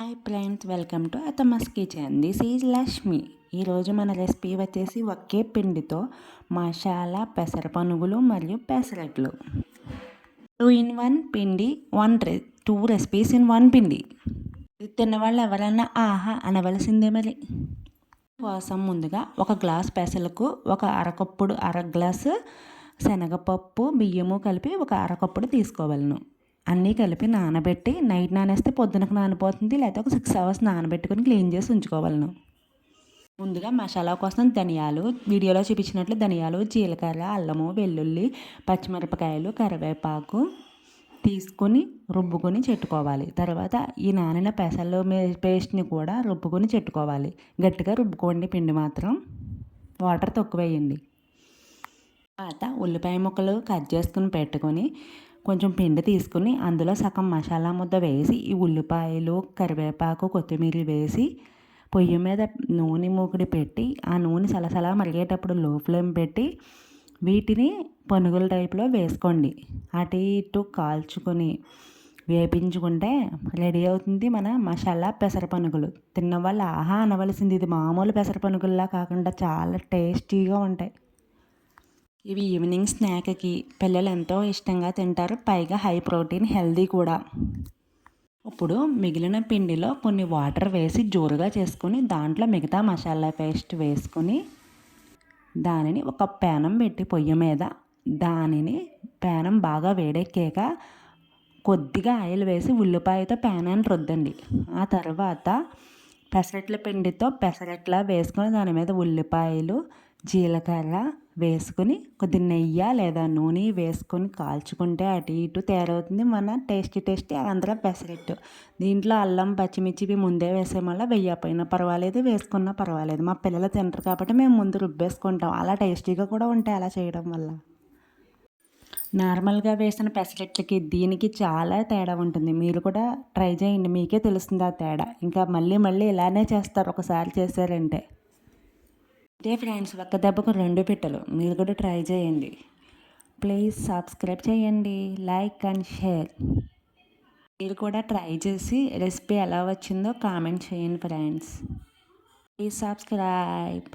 Hi friends, welcome to అత్తమ్మస్ kitchen. This is Lakshmi. ఈరోజు మన recipe వచ్చేసి ఒకే పిండితో మసాలా పెసర పనుగులు మరియు పెసరట్లు. 2 in 1 పిండి, టూ రెసిపీస్ ఇన్ వన్ పిండి. ఇది తిన్నవాళ్ళు ఎవరన్నా ఆహా అనవలసిందే. మరి కోసం ముందుగా ఒక గ్లాస్ పెసలకు ఒక అర గ్లాసు శనగపప్పు బియ్యము కలిపి ఒక అరకప్పుడు తీసుకోవాలను. అన్నీ కలిపి నానబెట్టి నైట్ నానేస్తే పొద్దునకు నానిపోతుంది, లేకపోతే ఒక 6 hours నానబెట్టుకొని క్లీన్ చేసి ఉంచుకోవాలను. ముందుగా మసాలా కోసం ధనియాలు, వీడియోలో చూపించినట్లు ధనియాలు, జీలకర్ర, అల్లము, వెల్లుల్లి, పచ్చిమిరపకాయలు, కరివేపాకు తీసుకొని రుబ్బుకొని చెట్టుకోవాలి. తర్వాత ఈ నానిన పెసలు పేస్ట్ని కూడా రుబ్బుకొని చెట్టుకోవాలి. గట్టిగా రుబ్బుకోండి, పిండి మాత్రం వాటర్ తక్కువ వేయండి. తర్వాత ఉల్లిపాయ ముక్కలు కట్ చేసుకుని పెట్టుకొని కొంచెం పిండి తీసుకుని అందులో సగం మసాలా ముద్ద వేసి ఈ ఉల్లిపాయలు, కరివేపాకు, కొత్తిమీర వేసి పొయ్యి మీద నూనె మూకుడి పెట్టి ఆ నూనె సలసలా మరిగేటప్పుడు లో ఫ్లేమ్ పెట్టి వీటిని పనుగుల టైప్లో వేసుకోండి. అటు ఇటు కాల్చుకొని వేపించుకుంటే రెడీ అవుతుంది మన మసాలా పెసర పనుగులు. తిన్నవాళ్ళు ఆహా అనవలసింది. ఇది మామూలు పెసర పనుగుల్లా కాకుండా చాలా టేస్టీగా ఉంటాయి. ఇవి ఈవినింగ్ స్నాక్కి పిల్లలు ఎంతో ఇష్టంగా తింటారు. పైగా హై ప్రోటీన్, హెల్దీ కూడా. ఇప్పుడు మిగిలిన పిండిలో కొన్ని వాటర్ వేసి జోరుగా చేసుకొని దాంట్లో మిగతా మసాలా పేస్ట్ వేసుకొని దానిని ఒక పేనం పెట్టి పొయ్యి మీద పేనం బాగా వేడెక్కాక కొద్దిగా ఆయిల్ వేసి ఉల్లిపాయతో పేనాన్ని రుద్దండి. ఆ తర్వాత పెసరట్ల పిండితో పెసరట్లా వేసుకొని దాని మీద ఉల్లిపాయలు, జీలకర్ర వేసుకొని కొద్ది నెయ్యి లేదా నూనె వేసుకొని కాల్చుకుంటే అటు ఇటు తయారవుతుంది మన టేస్టీ ఆంధ్ర పెసరట్టు. దీంట్లో అల్లం, పచ్చిమిర్చి ముందే వేసే వల్ల వెయ్యకపోయినా పర్వాలేదు, వేసుకున్నా పర్వాలేదు. మా పిల్లలు తింటారు కాబట్టి మేము ముందు రుబ్బేసుకుంటాం. అలా టేస్టీగా కూడా ఉంటాయి అలా చేయడం వల్ల. నార్మల్గా వేసిన పెసరట్లకి దీనికి చాలా తేడా ఉంటుంది. మీరు కూడా ట్రై చేయండి, మీకే తెలుస్తుంది ఆ తేడా. ఇంకా మళ్ళీ ఇలానే చేస్తారు ఒకసారి చేశారంటే. ఇదే ఫ్రెండ్స్, ఒక్క దెబ్బకు 2 పిట్టలు. మీరు కూడా ట్రై చేయండి. ప్లీజ్ సబ్స్క్రైబ్ చేయండి, లైక్ అండ్ షేర్. మీరు కూడా ట్రై చేసి రెసిపీ ఎలా వచ్చిందో కామెంట్ చేయండి ఫ్రెండ్స్. Please subscribe.